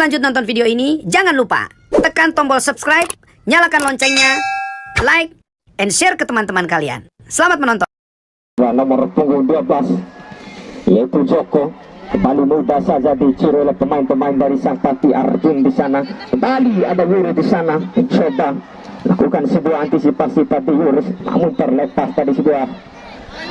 lanjut nonton video ini, jangan lupa tekan tombol subscribe, nyalakan loncengnya, like, and share ke teman-teman kalian. Selamat menonton. Nomor punggung 12 yaitu Joko kembali mudah saja dicuri oleh pemain-pemain dari Sang Pati Arjun di sana. Kembali ada Yuri di sana mencoba lakukan sebuah antisipasi tadi Yuri, namun terlepas tadi sebuah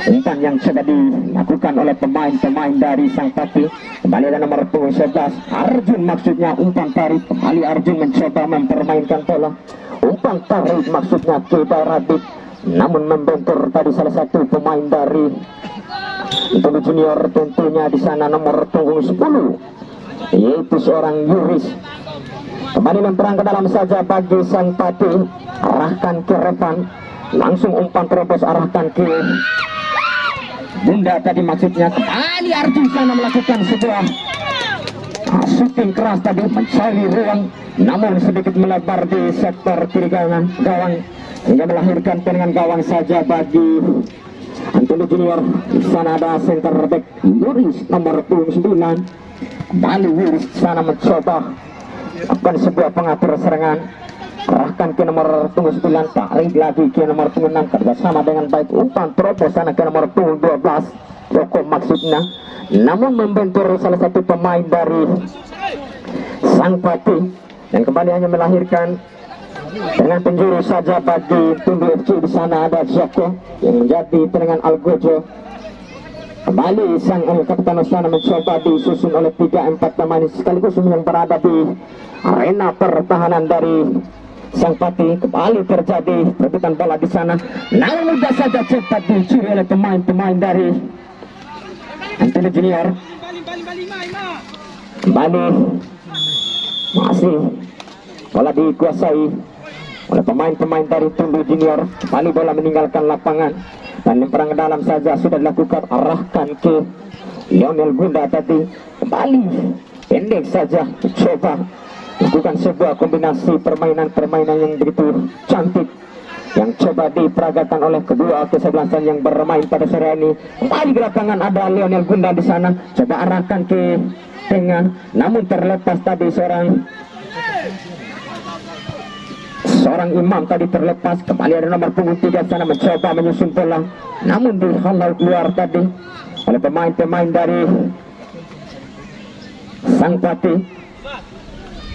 umpan yang sudah dilakukan oleh pemain-pemain dari Sang Pati. Kembali ada nomor punggung 11 Arjun, maksudnya umpan tarik. Kembali Arjun mencoba mempermainkan bola. Umpan tarik maksudnya Keda Radit, namun membentur tadi salah satu pemain dari Tunggu Junior, tentunya di sana nomor punggung 10 yaitu seorang Yuris. Kembali memperang ke dalam saja bagi Sang Pati, arahkan ke Revan, langsung umpan terobos arahkan ke Bunda tadi maksudnya. Kembali Arjun sana melakukan sebuah shooting keras tadi mencari ruang, namun sedikit melebar di sektor kiri gawang hingga melahirkan tendangan gawang saja bagi Antoni Junior. Di sana ada center back Yuris nomor 29. Kembali Yuris sana mencoba akan sebuah pengatur serangan, arahkan ke nomor punggung 9, tarik lagi ke nomor punggung 6, kerjasama dengan baik, umpan terobos sana ke nomor punggung 12 Joko maksudnya, namun membentur salah satu pemain dari Sang Pati, dan kembali hanya melahirkan dengan penjuru saja bagi Tundu FC. Di sana ada Joko yang menjadi tendangan Algojo. Kembali Sang El Kapitano sana mencoba disusun oleh 3-4 pemain sekaligus yang berada di arena pertahanan dari Sang Pati. Kembali terjadi perebutan bola di sana, namun mudah saja cepat dicuri oleh pemain-pemain dari Antoni Junior. Kembali masih bola dikuasai oleh pemain-pemain dari Tundu Junior. Kembali bola meninggalkan lapangan dan perang dalam saja sudah dilakukan, arahkan ke Lionel Gunda tadi. Kembali pendek saja coba lakukan sebuah kombinasi permainan yang begitu cantik yang coba diperagakan oleh kedua kesebelasan yang bermain pada sore ini. Kembali di lapangan ada Lionel Gunda di sana, coba arahkan ke tengah, namun terlepas tadi seorang Imam tadi terlepas. Kembali ada nomor punggung 3 sana mencoba menyusun bola, namun dihalau keluar tadi oleh pemain-pemain dari Sang Pati.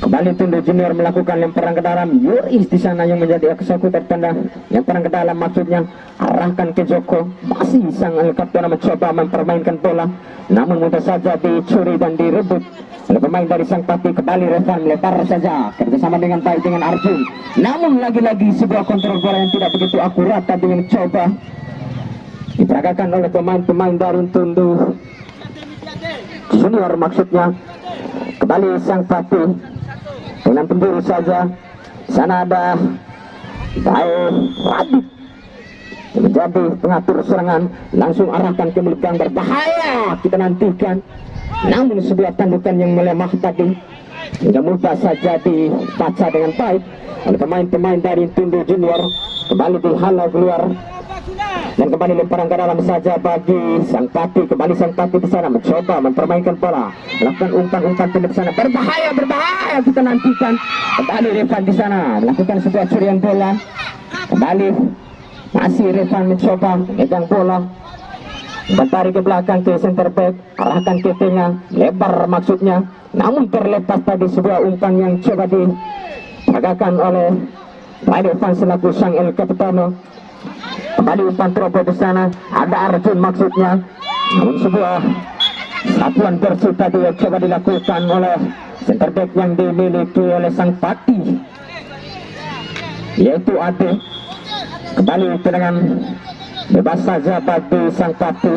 Kembali Tundu Junior melakukan lemparan ke dalam, Yuris di sana yang menjadi eksekutor tendang. Lemparan ke dalam maksudnya, arahkan ke Joko. Masih Sang Kapten mencoba mempermainkan bola, namun mudah saja dicuri dan direbut oleh pemain dari Sang Pati. Kembali Revan melempar saja kerjasama dengan baik dengan Arjun, namun lagi-lagi sebuah kontrol bola yang tidak begitu akurat tadi yang coba diperagakan oleh pemain-pemain dari Tundu Junior maksudnya. Kembali Sang Pati dengan penjuru saja. Sana ada Radit yang menjadi pengatur serangan, langsung arahkan ke belakang, berbahaya kita nantikan, namun sebuah tandukan yang melemah tadi hingga mudah saja dibaca dengan baik oleh pemain-pemain dari Tundu Junior. Kembali dihalau keluar dan kembali lemparan ke dalam saja bagi Sang Pati. Kembali Sang Pati di sana mencoba mempermainkan bola, melakukan umpan-umpan pendek sana, berbahaya kita nantikan. Kembali Revan di sana melakukan sebuah curian bola. Kembali masih Revan mencoba megang bola, tarik ke belakang ke center back, arahkan ke tengah, lebar maksudnya, namun terlepas tadi sebuah umpan yang coba diperagakan oleh Revan selaku Sang El Capitano. Kembali umpan terobos di sana, ada Arjun maksudnya, namun sebuah satuan bersih tadi yang coba dilakukan oleh center back yang dimiliki oleh Sang Pati yaitu Ade. Kembali tendangan bebas saja bagi Sang Pati.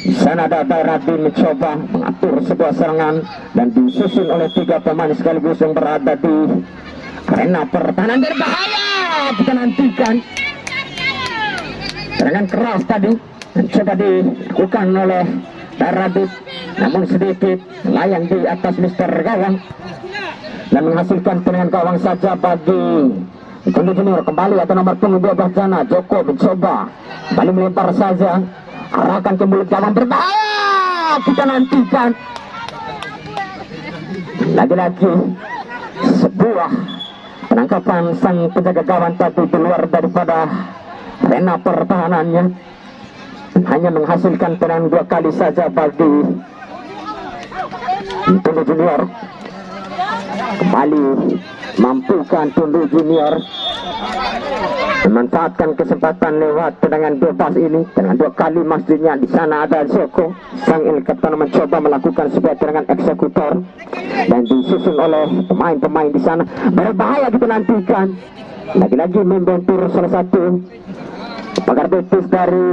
Di sana ada Radin mencoba mengatur sebuah serangan dan disusun oleh 3 pemain sekaligus yang berada di arena pertahanan. Berbahaya kita nantikan. Serangan keras tadi coba dilakukan oleh Radit, namun sedikit melayang di atas Mister Gawang dan menghasilkan tendangan gawang saja bagi Tundu Junior. Kembali atau nomor punggung 12 sana Joko mencoba kembali melempar saja, arahkan ke mulut gawang, berbahaya kita nantikan. Lagi-lagi sebuah penangkapan sang penjaga gawang tadi di luar daripada arena pertahanannya, hanya menghasilkan tendangan 2 kali saja bagi Tundu Junior. Kembali mampukan Tundu Junior memanfaatkan kesempatan lewat tendangan bebas ini dengan 2 kali. Maksudnya di sana ada Joko, sang El Capitano mencoba melakukan sebuah tendangan eksekutor dan disusun oleh pemain-pemain di sana. Berbahaya kita nantikan. Lagi-lagi membentur salah satu pagar betis dari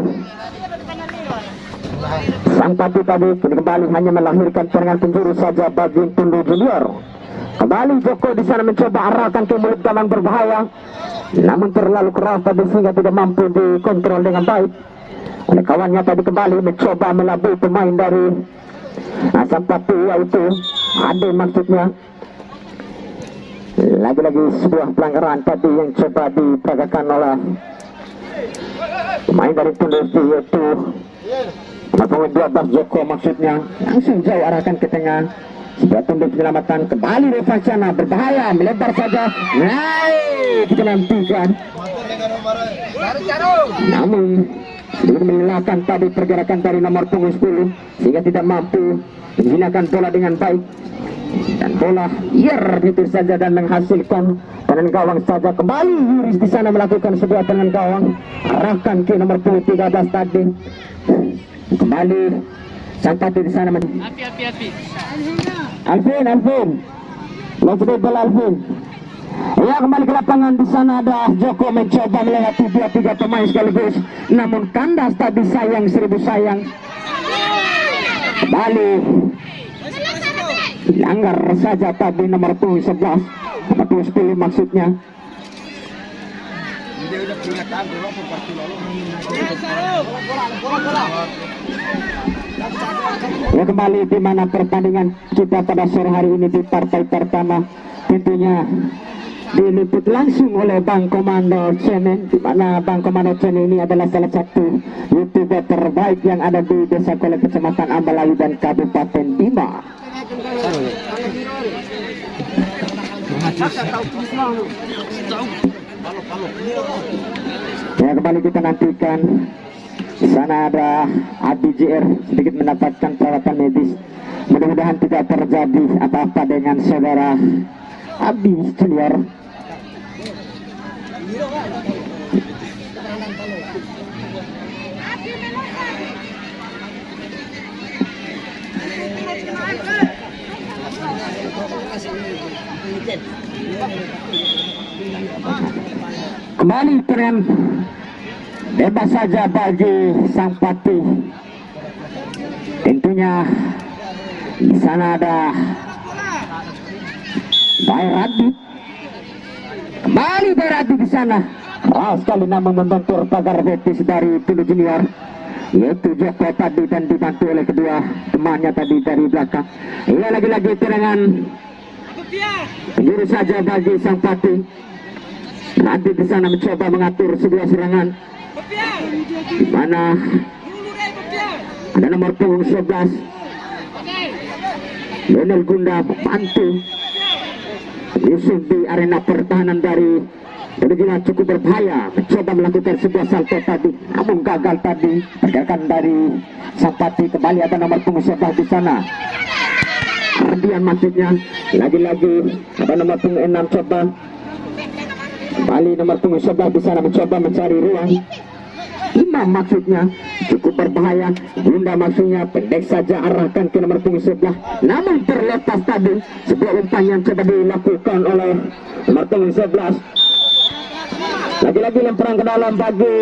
sang Pati tadi. Kembali hanya melahirkan tendangan penjuru saja bagi Tundu Junior. Kembali Joko di sana mencoba arahkan ke mulut gawang berbahaya, namun terlalu keras tadi sehingga tidak mampu dikontrol dengan baik oleh kawannya tadi. Kembali mencoba melabui pemain dari sang Pati, yaitu Ade maksudnya. Lagi-lagi sebuah pelanggaran tadi yang coba diperagakan oleh pemain dari Tundu, yaitu nomor 12 Joko maksudnya. Langsung jauh arahkan ke tengah. Sebuah Tundu penyelamatan. Kembali Revancana berbahaya, melebar saja. Naik kita nantikan. Namun belum melelahkan tadi pergerakan dari nomor punggung 10 sehingga tidak mampu menggunakan bola dengan baik. Dan bola begitu saja dan menghasilkan tendangan gawang saja. Kembali Yuris di sana melakukan sebuah tendangan gawang, arahkan ke nomor punggung 13 tadi. Kembali sang Pati di sana. Alvin, langsung bola Alvin. Ya, kembali ke lapangan. Di sana ada Joko mencoba melewati 2-3 pemain sekaligus, namun kandas tadi, sayang 1000 sayang. Kembali dilanggar saja tadi nomor punggung 11, nomor punggung 10 maksudnya. Ya, kembali di mana pertandingan kita pada sore hari ini di partai pertama tentunya diliput langsung oleh Bang Komando Cenen, di mana Bang Komando Cenen ini adalah salah satu YouTuber terbaik yang ada di Desa Kolek, Kecamatan Ambalayu dan Kabupaten Bima. Ya, kembali kita nantikan. Di sana ada Abi JR sedikit mendapatkan perawatan medis. Mudah-mudahan tidak terjadi apa-apa dengan saudara Abi Junior. Kembali tren bebas saja bagi sang Pati. Tentunya di sana ada Bayradi. Kembali Bayradi di sana. Keras sekali namun membentur pagar betis dari Tundu Junior, yaitu Joko tadi, dan dibantu oleh kedua temannya tadi dari belakang. Ia lagi-lagi tendangan penjuru saja bagi sang Pati. Nanti di sana mencoba mengatur sebuah serangan, di mana ada nomor punggung 11 Lionel Gunda membantu Yusuf di arena pertahanan dari Tundu cukup berbahaya, mencoba melakukan sebuah salto tadi, namun gagal tadi pergerakan dari sang Pati. Kembali ada nomor punggung 11 di sana, Ardian maksudnya. Lagi-lagi ada nomor punggung 6 coba. Kembali nomor punggung 11 di sana mencoba mencari ruang. Imam maksudnya, cukup berbahaya. Bunda maksudnya, pendek saja arahkan ke nomor punggung 11, namun terlepas tadi sebuah umpan yang coba dilakukan oleh nomor punggung 11. Lagi-lagi lemparan ke dalam bagi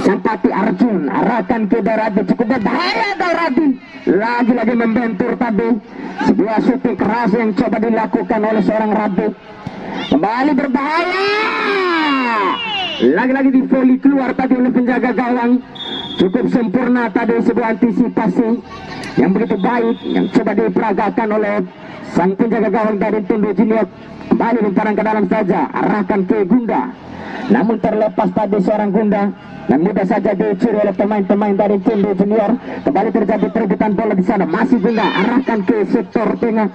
sang Pati. Arjun arahkan ke Daradi, cukup berbahaya Daradi. Lagi-lagi membentur tadi sebuah shooting keras yang coba dilakukan oleh seorang Rabi. Kembali berbahaya. Lagi-lagi di volley keluar tadi oleh penjaga gawang. Cukup sempurna tadi sebuah antisipasi yang begitu baik yang coba diperagakan oleh sang penjaga gawang dari Tundu Junior. Kembali lemparan ke dalam saja, arahkan ke Gunda, namun terlepas tadi seorang Gunda dan mudah saja dicuri oleh pemain-pemain dari Tundu Junior. Kembali terjadi perebutan bola di sana, masih Gunda arahkan ke sektor tengah.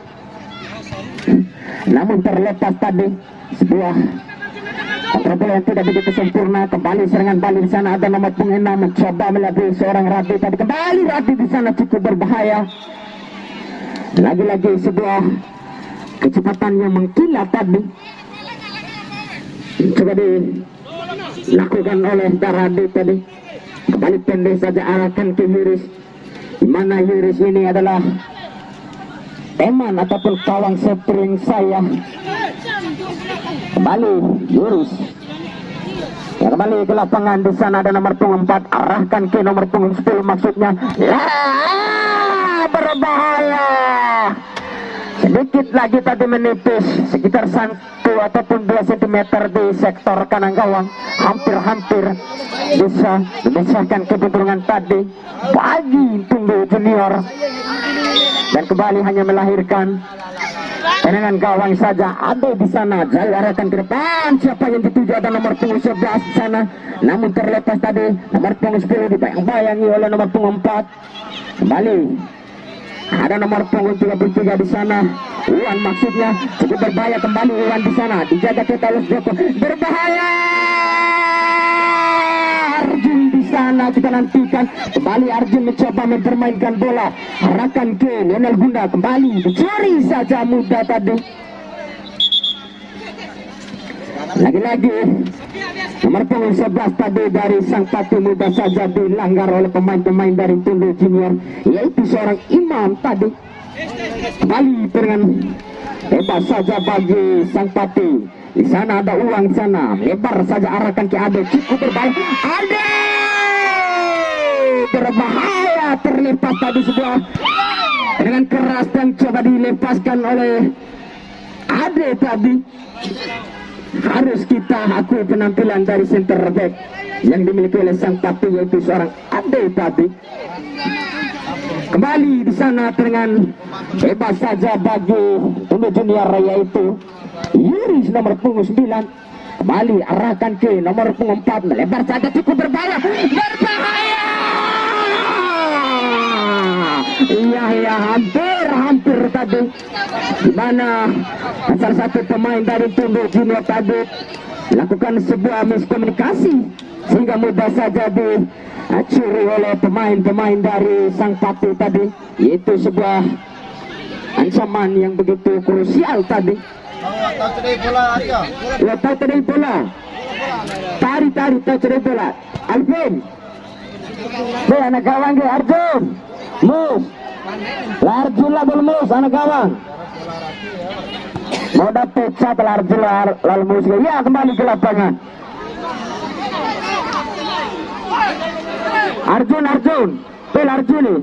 namun terlepas tadi sebuah kontrol yang tidak begitu sempurna. Kembali serangan balik di sana, ada nomor punggung 6 mencoba melabui seorang Radi tadi. Kembali Radi di sana cukup berbahaya. Lagi-lagi sebuah kecepatan yang mengkilat tadi coba dilakukan oleh Radi tadi. Kembali pendek saja arahkan ke Yuris, di mana Yuris ini adalah teman ataupun kawan sering saya. Kembali Yuris ya, kembali ke lapangan. Di sana ada nomor punggung 4, arahkan ke nomor punggung 10 maksudnya. Berbahaya, sedikit lagi tadi menipis sekitar 1 ataupun 2 cm di sektor kanan gawang. Hampir-hampir bisa memisahkan kebenturungan tadi bagi Tunggu Junior, dan kembali hanya melahirkan tendangan gawang saja. Ada di sana jauh arahkan ke depan. Siapa yang dituju? Ada nomor punggung 11 di sana, namun terlepas tadi nomor punggung 10 dibayang-bayangi oleh nomor punggung 4. Kembali ada nomor punggung 33 di sana, Uwan maksudnya, cukup berbahaya. Kembali Uwan di sana, dijaga Ketalus Joko, berbahaya. Arjun di sana kita nantikan. Kembali Arjun mencoba mempermainkan bola, arahkan ke Lionel Gunda. Kembali dicuri saja muda tadi. Lagi-lagi nomor punggung 11 tadi dari sang Pati muda saja dilanggar oleh pemain-pemain dari Tunggu Junior, yaitu seorang Imam tadi. Kembali dengan bebas saja bagi sang Pati. Di sana ada Uang sana, lebar saja arahkan ke Ade, cukup berbahaya. Ade berbahaya, terlepas tadi sebuah dengan keras dan coba dilepaskan oleh Ade tadi. Harus kita akui penampilan dari center back yang dimiliki oleh sang Pati, yaitu seorang Ade tadi. Kembali di sana dengan bebas saja bagi Tunggu Junior, yaitu Yuris nomor punggung 9. Kembali arahkan ke nomor punggung 4, melebar saja cukup berbahaya. Berbahaya. Iya, hampir tadi, di mana salah satu pemain dari Tunggu Junior tadi melakukan sebuah miskomunikasi sehingga mudah saja dicuri oleh pemain-pemain dari sang Pati tadi, yaitu sebuah ancaman yang begitu krusial tadi. Tahu today bola Arya. Ya, tahu today bola. Tarik tahu today bola. Alvin. Be anak gawang ke Arjun. Mus. Arjun lah belum mus anak gawang. Mau dapat satu Arjun lalu mus. Ya, kembali ke lapangan. Arjun. Pel Arjun nih.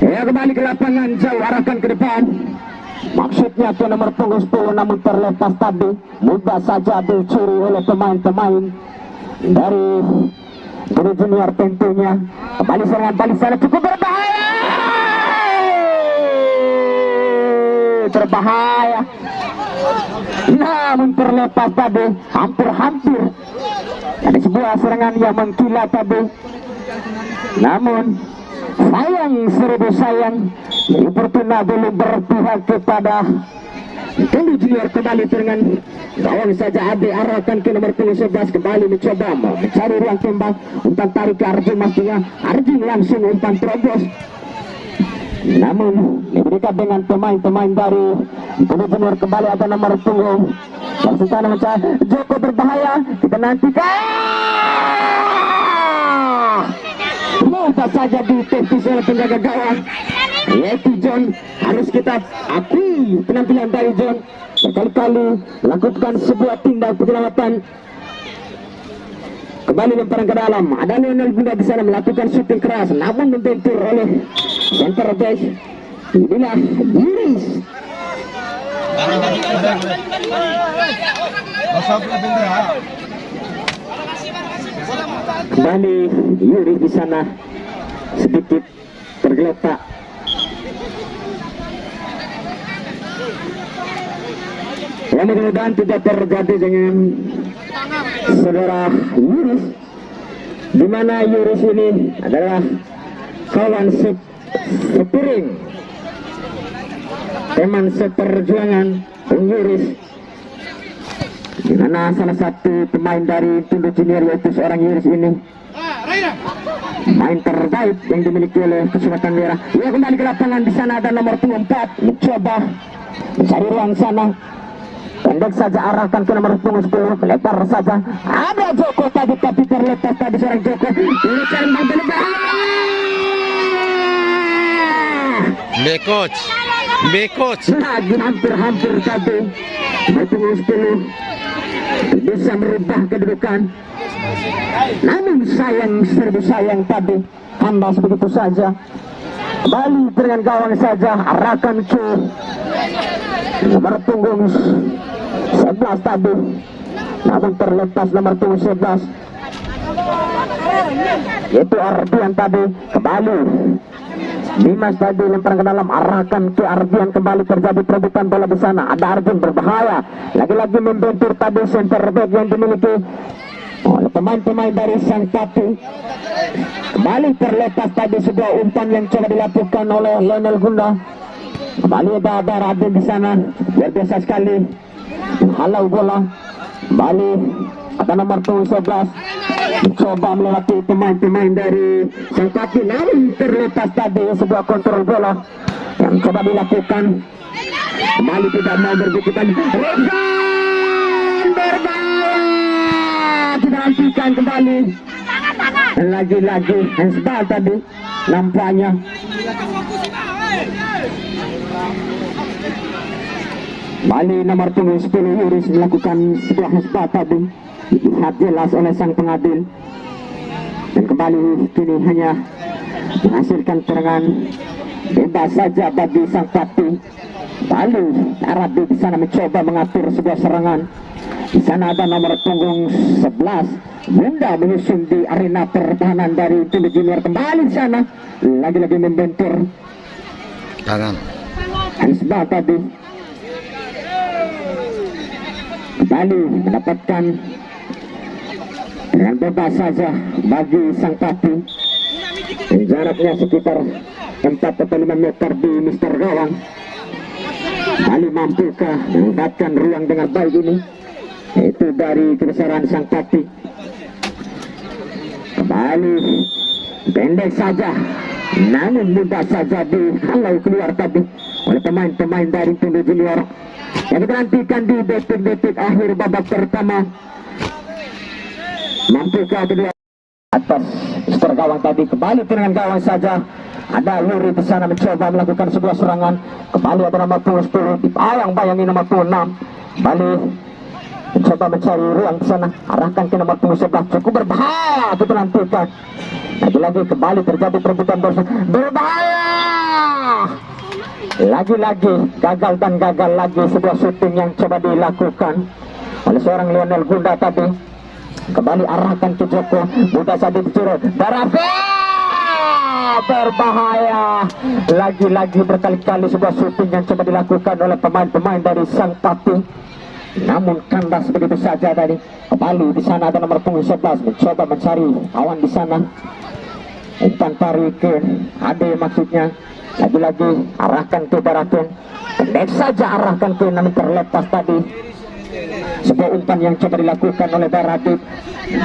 Ya, kembali ke lapangan, jauh arahkan ke depan. Maksudnya ke nomor punggung 10, namun terlepas tadi mudah saja dicuri oleh pemain-pemain dari Tunggu Junior tentunya. Kembali serangan balik sana cukup berbahaya. Berbahaya. Namun terlepas tadi, hampir-hampir ada sebuah serangan yang mengkilat tadi. Namun sayang, seribu sayang, Fortuna belum berpihak kepada Tunggu Junior. Kembali dengan gawang saja Ade, arahkan ke nomor 11. Kembali mencoba mencari ruang tembak, umpan tarik ke Arjun maksudnya. Arjun langsung umpan terobos, namun diberikan dengan pemain-pemain dari Tunggu Junior. Kembali ada nomor punggung Sultan mencari Joko, berbahaya, kita nantikan. Mudah saja ditepis oleh penjaga gawang, yaitu John. Harus kita akui penampilan dari John, berkali-kali melakukan sebuah tindak penyelamatan. Kembali lemparan ke dalam, ada Lionel Gunda di sana melakukan shooting keras, namun membentur oleh center back. Inilah Yuris. Kembali Yuris di sana sedikit tergeletak. Ya, mudah-mudahan tidak terjadi dengan saudara Yuris. di mana Yuris ini adalah kawan sepiring, teman seperjuangan Bung Yuris, di mana salah satu pemain dari Tunduk Junior yaitu seorang Yuris ini main terbaik yang dimiliki oleh Kesempatan Merah. Ia kembali ke lapangan, di sana ada nomor 24 mencoba mencari ruang sana, pendek saja arahkan ke nomor 10, lebar saja, ada Joko tadi tapi terlepas tadi seorang Joko. Bekoch lagi hampir tadi nomor 10 bisa merubah kedudukan, namun serbu sayang tadi kandas begitu saja. Kembali dengan gawang saja, arahkan ke nomor punggung 11 tadi, namun terlepas nomor punggung 11 yaitu Ardian tadi. Kembali Dimas tadi lempar ke dalam, arahkan ke Ardian, kembali terjadi perebutan bola di sana. Ada Arjun berbahaya, lagi-lagi membentur tadi center back yang dimiliki oleh pemain-pemain dari Sang Pati. Kembali terlepas tadi sebuah umpan yang coba dilakukan oleh Lionel Gunda. Kembali ada Raden di sana, luar biasa sekali halau bola. Kembali ada nomor 11 mencoba melewati pemain-pemain dari Sang Pati, namun terlepas tadi sebuah kontrol bola yang coba dilakukan. Kembali tidak mau berbukutan, berbahaya, tidak hentikan kembali. Lagi-lagi Hensbal tadi nampaknya. Kembali nomor 10 Yuris melakukan sebuah Hensbal tadi, dilihat jelas oleh sang pengadil, dan kembali kini hanya menghasilkan serangan bebas saja bagi Sang Pati. Lalu Arabi di sana mencoba mengatur sebuah serangan. Di sana ada nomor punggung 11 Bunda menyusun di arena pertahanan dari Tunduk Junior. Kembali di sana lagi-lagi membentur tangan Hansbal tadi, kembali mendapatkan dengan bebas saja bagi Sang Pati. Jaraknya sekitar 4 atau 5 meter di Mister Gawang. Kali mampukah mendapatkan ruang dengan baik ini, itu dari kebesaran Sang Pati. Kembali pendek saja, namun mudah saja dihalau keluar tadi oleh pemain-pemain dari Tunduk Junior yang digantikan di detik-detik akhir babak pertama. Mampukah kedua atas Mister Gawang tadi? Kembali dengan gawang saja, ada Luri di sana mencoba melakukan sebuah serangan. Kembali ada nomor 10 dibayang-bayangi nomor 6. Kembali mencoba mencari ruang di sana, arahkan ke nomor 11, cukup berbahaya itu nantikan. Lagi-lagi kembali terjadi perebutan bola, berbahaya. Lagi-lagi gagal dan gagal lagi sebuah syuting yang coba dilakukan oleh seorang Lionel Gunda tadi. Kembali arahkan ke Joko, mudah saja dicurut Darafe, berbahaya. Lagi-lagi berkali-kali sebuah syuting yang coba dilakukan oleh pemain-pemain dari Sang Pati, namun kandas begitu saja tadi. Kembali di sana ada nomor punggung 11 mencoba mencari kawan di sana, umpan tarik ke Ade maksudnya. Lagi-lagi arahkan ke Darafen, pendek saja arahkan ke, namun terlepas tadi sebuah umpan yang coba dilakukan oleh Baradit,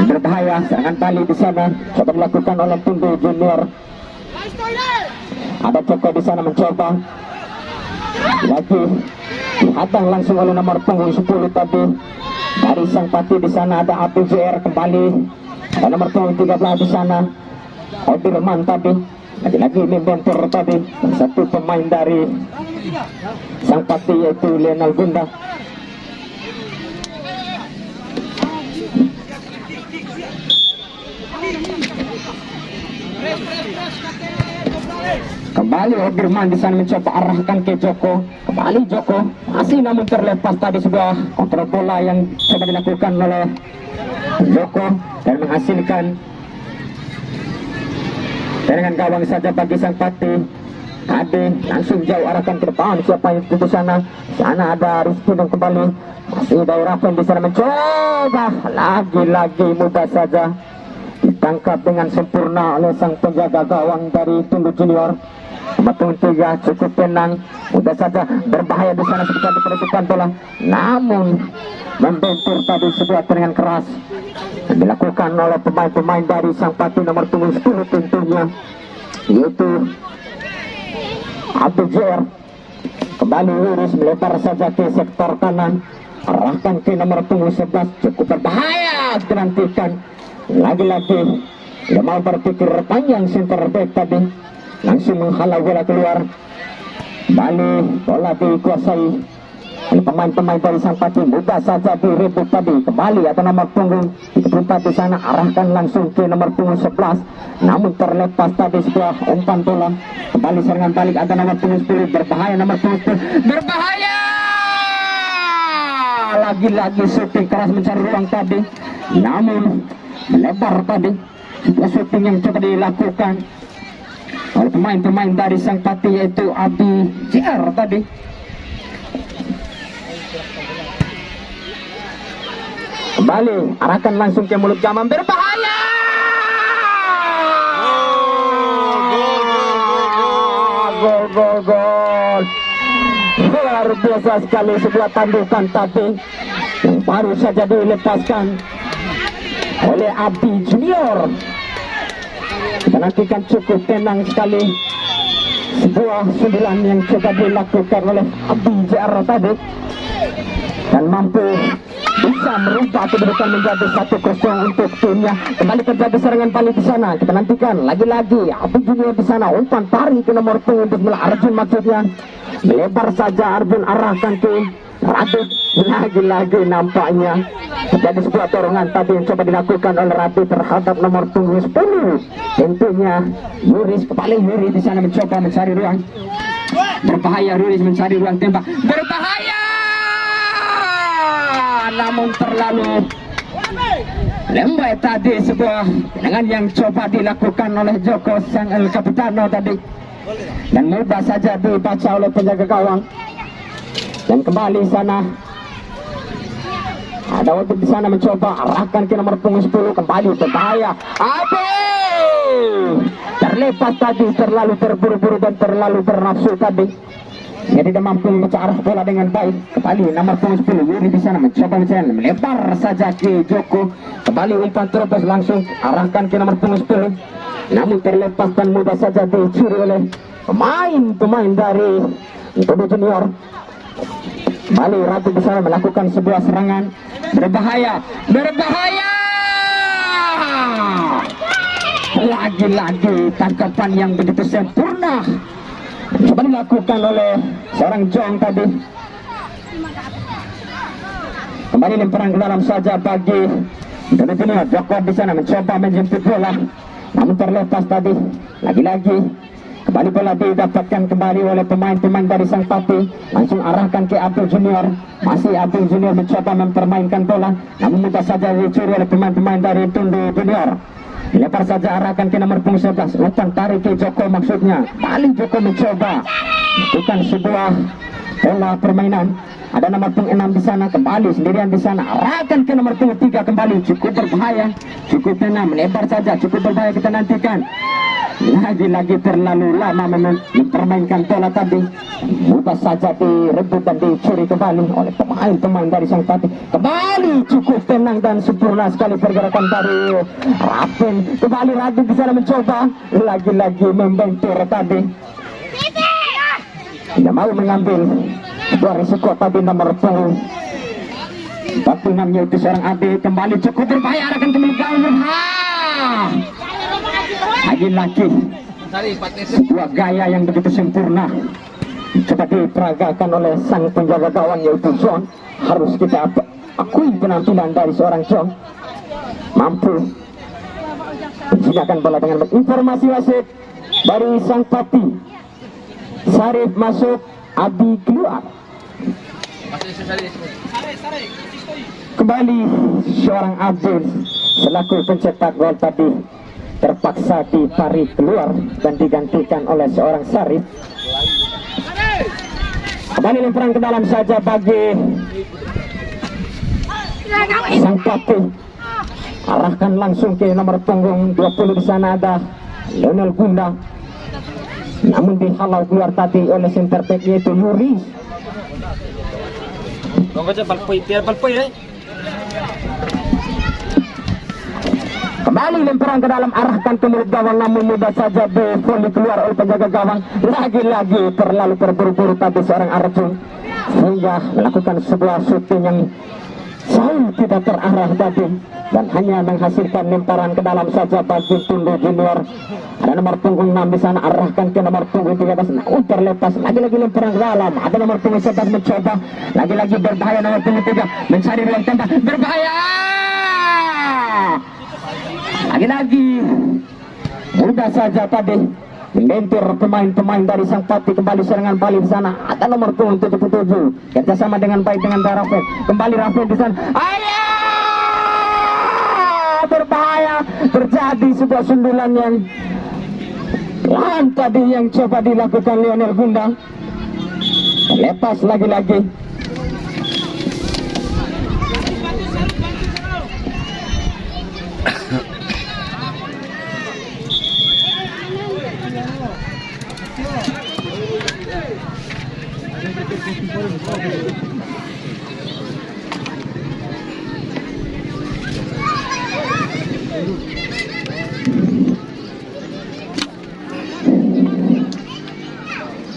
berbahaya. Serangan balik di sana coba dilakukan oleh Tunduk Junior. Ada Joko di sana mencoba lagi, dihadang langsung oleh nomor punggung 10 tadi dari Sang Pati. Di sana ada Abdul JR, kembali ada nomor punggung 13 di sana Odirman tadi, lagi-lagi membentur tadi satu pemain dari Sang Pati yaitu Lionel Gunda. Kembali Odirman di sana mencoba arahkan ke Joko. Kembali Joko masih namun terlepas tadi sebuah kontrol bola yang coba dilakukan oleh Joko dan menghasilkan dengan gawang saja bagi Sang Pati. Ade langsung jauh arahkan ke depan, siapa yang di sana? Sana ada Rizky dan kembali masih Dairafen di sana mencoba lagi-lagi mudah saja ditangkap dengan sempurna oleh sang penjaga gawang dari Tunduk Junior. Nomor punggung 3 cukup tenang, mudah saja berbahaya di sana ketika diperhatikan bola, namun membentur tadi sebuah tendangan keras yang dilakukan oleh pemain-pemain dari sang Pati nomor punggung 10 tentunya, yaitu Abdul Jair. Kembali lurus melebar saja ke sektor kanan, arahkan ke nomor punggung 11, cukup berbahaya dinantikan. Lagi-lagi dia mau berpikir panjang center back tadi, langsung menghalau bola keluar. Balik bola dikuasai oleh pemain-pemain dari sang Pati, mudah saja direbut tadi. Kembali atau nomor punggung 34 di sana, arahkan langsung ke nomor punggung 11, namun terlepas tadi sebuah umpan bola. Kembali serangan balik ada nomor punggung 10, berbahaya nomor punggung 10, berbahaya. Lagi-lagi syuting keras mencari ruang tadi, namun melebar tadi. Sebuah syuting yang coba dilakukan oleh pemain-pemain dari sang Pati, yaitu Abi JR tadi. Kembali arahkan langsung ke mulut gawang, berbahaya. Gol. Luar biasa sekali sebuah tandukan tadi yang baru saja dilepaskan oleh Abi Junior. Kita nantikan, cukup tenang sekali sebuah sundulan yang coba dilakukan oleh Abi JR tadi, dan mampu bisa merubah kedudukan menjadi 1-0 untuk timnya. Kembali terjadi serangan balik di sana. Kita nantikan lagi-lagi Abi Junior di sana, umpan tarik ke nomor punggung 12 Arjun, maksudnya melebar saja Arjun, arahkan ke Radit. Lagi-lagi nampaknya terjadi sebuah dorongan tadi yang coba dilakukan oleh Radit terhadap nomor punggung 10. Tentunya Yuris, kembali Yuris di sana mencoba mencari ruang. Berbahaya, Yuris mencari ruang tembak, berbahaya, namun terlalu lembai tadi sebuah tendangan yang coba dilakukan oleh Joko sang El Capitano tadi, dan mudah saja dibaca oleh penjaga gawang. Dan kembali sana ada waktu di sana mencoba arahkan ke nomor punggung 10, kembali berbahaya. Abi terlepas tadi, terlalu terburu-buru dan terlalu bernafsu tadi. Dia tidak mampu membaca arah bola dengan baik. Kembali nomor punggung 10 Yuri di sana mencoba melebar saja ke Joko. Kembali umpan terobos langsung arahkan ke nomor punggung 10, namun terlepas dan mudah saja dicuri oleh pemain-pemain dari Tunduk Junior. Kembali Ratu di sana melakukan sebuah serangan berbahaya. Lagi-lagi tangkapan yang begitu sempurna coba dilakukan oleh seorang Jong tadi. Kembali lemparan ke dalam saja bagi Tunduk Junior. Joko di sana mencoba menjemput bola, namun terlepas tadi. Lagi-lagi kembali bola didapatkan kembali oleh pemain-pemain dari sang Pati, langsung arahkan ke Abdul Junior. Masih Abdul Junior mencoba mempermainkan bola, namun mudah saja dicuri oleh pemain-pemain dari Tunduk Junior. Lepas saja arahkan ke nomor punggung 11, umpan tarik ke Joko, maksudnya kembali Joko mencoba bukan sebuah bola permainan. Ada nomor punggung 6 di sana, kembali sendirian di sana, arahkan ke nomor punggung 3, kembali cukup berbahaya, cukup tenang, melebar saja, cukup berbahaya. Kita nantikan lagi-lagi terlalu lama mempermainkan bola tadi, mudah saja direbut dan dicuri kembali oleh pemain-pemain dari sang Pati. Kembali cukup tenang dan sempurna sekali pergerakan dari Rapen. Kembali Radit di sana mencoba lagi-lagi membentur tadi, tidak mau mengambil sebuah risiko tadi nomor punggung 46 yaitu seorang Ade. Kembali cukup berbahaya, arahkan ke milik gawang. Lagi-lagi sebuah gaya yang begitu sempurna coba diperagakan oleh sang penjaga gawang yaitu John. Harus kita akui penampilan dari seorang John, mampu menjinakkan bola dengan baik. Informasi wasit dari sang Pati, Sarif masuk, Abi keluar. Kembali seorang Abdul selaku pencetak gol tadi terpaksa ditarik keluar dan digantikan oleh seorang Sarif. Kembali lemparan ke dalam saja bagi sang Pati. arahkan langsung ke nomor punggung 20 di sana ada Lionel Gunda, namun dihalau keluar tadi oleh center back yaitu Yuri. Kembali lemparan ke dalam, arahkan ke mulut gawang, namun mudah saja volley keluar oleh penjaga gawang. Lagi-lagi terlalu terburu-buru tadi seorang Arjun, sehingga melakukan sebuah shooting yang jauh tidak terarah tadi dan hanya menghasilkan lemparan ke dalam saja bagi Tundu Junior. Ada nomor punggung 6 di sana, arahkan ke nomor punggung 13, namun terlepas. Lagi-lagi lemparan ke dalam, ada nomor punggung 11 mencoba, lagi-lagi berbahaya nomor punggung 3 mencari ruang tembak, berbahaya. Lagi-lagi mudah saja tadi membentur pemain-pemain dari Sang Pati. Kembali serangan balik di sana, ada nomor punggung 77 kerjasama dengan baik dengan Rafael. Kembali Rafael di sana, berbahaya, terjadi sebuah sundulan yang lahan tadi yang coba dilakukan Lionel Gunda. Lepas lagi-lagi.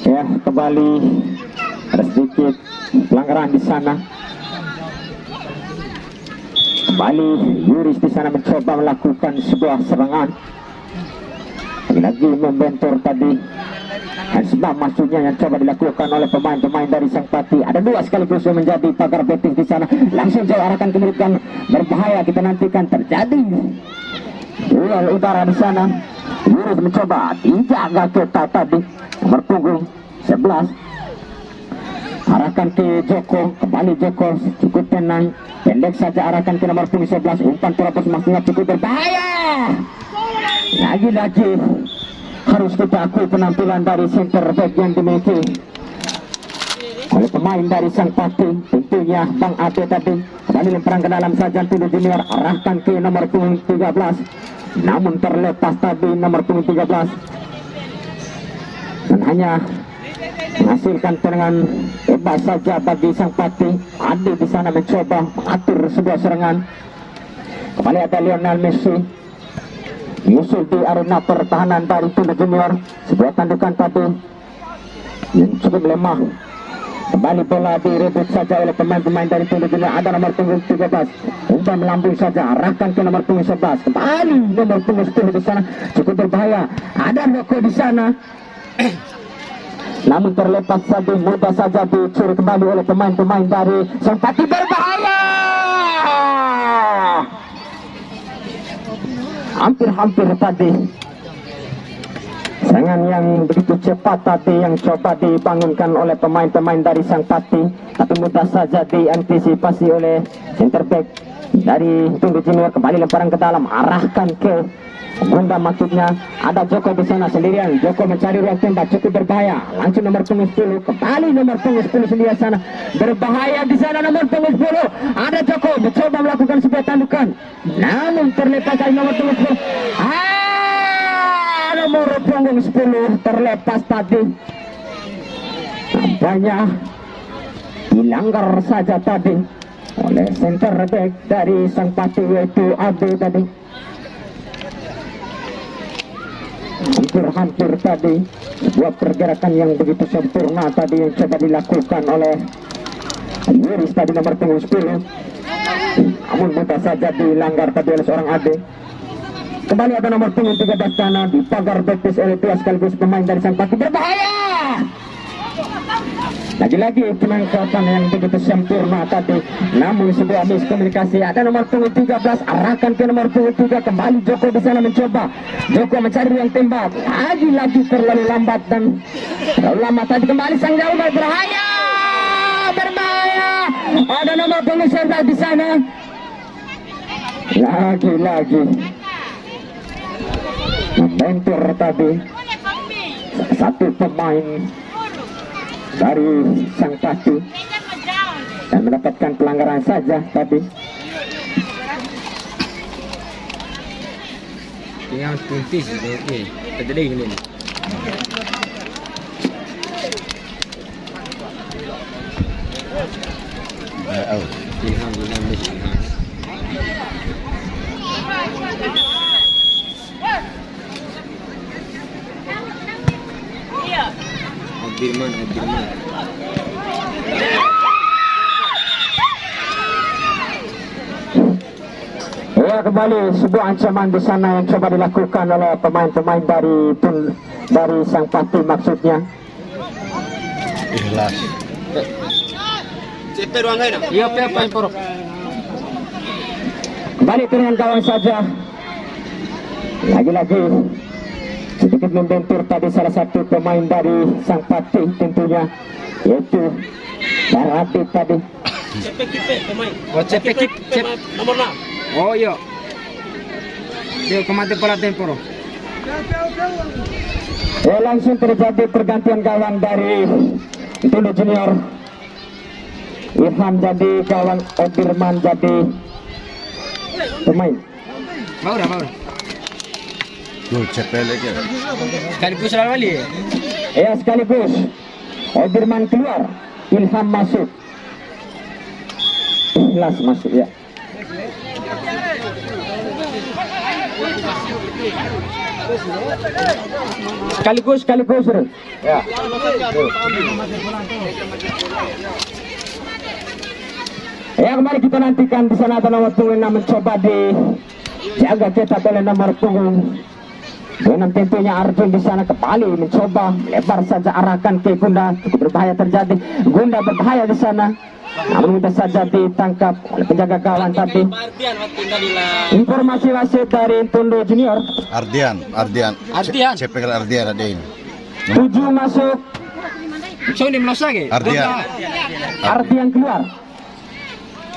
Ya, kembali ada sedikit pelanggaran di sana. Kembali Yuris di sana mencoba melakukan sebuah serangan, lagi membentur tadi. Dan sebab maksudnya yang coba dilakukan oleh pemain-pemain dari Sang Pati, ada dua sekaligus yang menjadi pagar betis di sana. Langsung jauh arahkan ke mulut gang, berbahaya, kita nantikan terjadi duel udara di sana. Yuris mencoba dijaga kita tadi, nomor punggung 11 arahkan ke Joko, kembali Joko cukup tenang, pendek saja arahkan ke nomor punggung 11, umpan terlepas maksudnya cukup berbahaya. Lagi-lagi harus kita akui penampilan dari center back yang dimiliki oleh pemain dari Sang Pati, tentunya Bang Ade tadi. Kembali lemparan ke dalam saja Tundu Junior, arahkan ke nomor punggung 13, namun terlepas tadi nomor punggung 13 dan hanya menghasilkan tendangan bebas saja bagi Sang Pati. Ade di sana mencoba mengatur sebuah serangan. Kembali ada Lionel Messi Yusuf di arena pertahanan dari Tundu Junior. Sebuah tandukan tadi yang cukup lemah. Kembali bola direbut saja oleh pemain-pemain dari Tundu Junior. Ada nomor punggung 13, umpan melambung saja, arahkan ke nomor punggung 11. Kembali nomor punggung 10 di sana, cukup berbahaya. Ada Roko di sana. Namun terlepas saja, mudah saja dicuri kembali oleh pemain-pemain dari Sang Pati, berbahaya. Hampir-hampir tadi serangan yang begitu cepat tadi yang coba dibangunkan oleh pemain-pemain dari Sang Pati, tapi mudah saja diantisipasi oleh center back dari Tundu Junior. Kembali lemparan ke dalam, arahkan ke Gunda, maksudnya ada Joko di sana sendirian. Joko mencari ruang tembak, cukup berbahaya. Langsung nomor punggung 10, kembali nomor punggung 10 sendiri sana, berbahaya di sana nomor punggung 10. Ada Joko mencoba melakukan sebuah tandukan, namun terlepas dari nomor punggung 10. Nomor punggung 10 terlepas tadi. Nampaknya dilanggar saja tadi oleh center back dari Sang Pati yaitu Ade tadi. Hampir-hampir tadi sebuah pergerakan yang begitu sempurna tadi yang coba dilakukan oleh Yuris tadi nomor punggung 10, namun mudah saja dilanggar tadi oleh seorang Ade. Kembali ada nomor punggung 13 sana, di pagar betis oleh dua sekaligus pemain dari Sang Pati, berbahaya. Lagi-lagi penangkapan yang begitu sempurna tadi, namun sebuah miskomunikasi. Ada nomor punggung 13, arahkan ke nomor punggung 3, kembali Joko di sana mencoba. Joko mencari ruang tembak, lagi-lagi terlalu lambat dan terlalu lama tadi. Kembali sang jauh, berbahaya. Ada nomor punggung 11 di sana. Lagi-lagi membentur tadi satu pemain dari Sang Pati dan mendapatkan pelanggaran saja tadi. tinggal puntis oke terjadi gini Oh. Ilham Abdirman Ya, kembali sebuah ancaman di sana yang coba dilakukan oleh pemain-pemain dari Sang Pati maksudnya. Ikhlas. iya apa yang porok Kembali dengan gawang saja. Lagi-lagi sedikit membentur tadi salah satu pemain dari Sang Pati tentunya, yaitu Barati tadi. oh cepet nomor 6 oh iya dia kemati perhatian porok Ya, langsung terjadi pergantian gawang dari Tulu Junior. Ilham jadi gawang, Odirman jadi pemain. mau dah Tuh, cepet lagi. sekaligus lawan balik Ya, sekaligus Odirman keluar, Ilham masuk. Ikhlas masuk ya. Sekaligus Bro. Ya. Ya, kembali kita nantikan di sana ada nomor punggung yang mencoba dijaga cetak oleh nomor punggung. Dengan tentunya Arjun di sana kembali mencoba lebar saja arahkan ke Gunda, cukup berbahaya terjadi. Gunda berbahaya di sana. Namun mudah saja ditangkap oleh penjaga gawang tadi. Informasi wasit dari Tondo Junior. Ardian. Cepet Ardian ada ini. 7 masuk, so ini melos lagi Ardian keluar.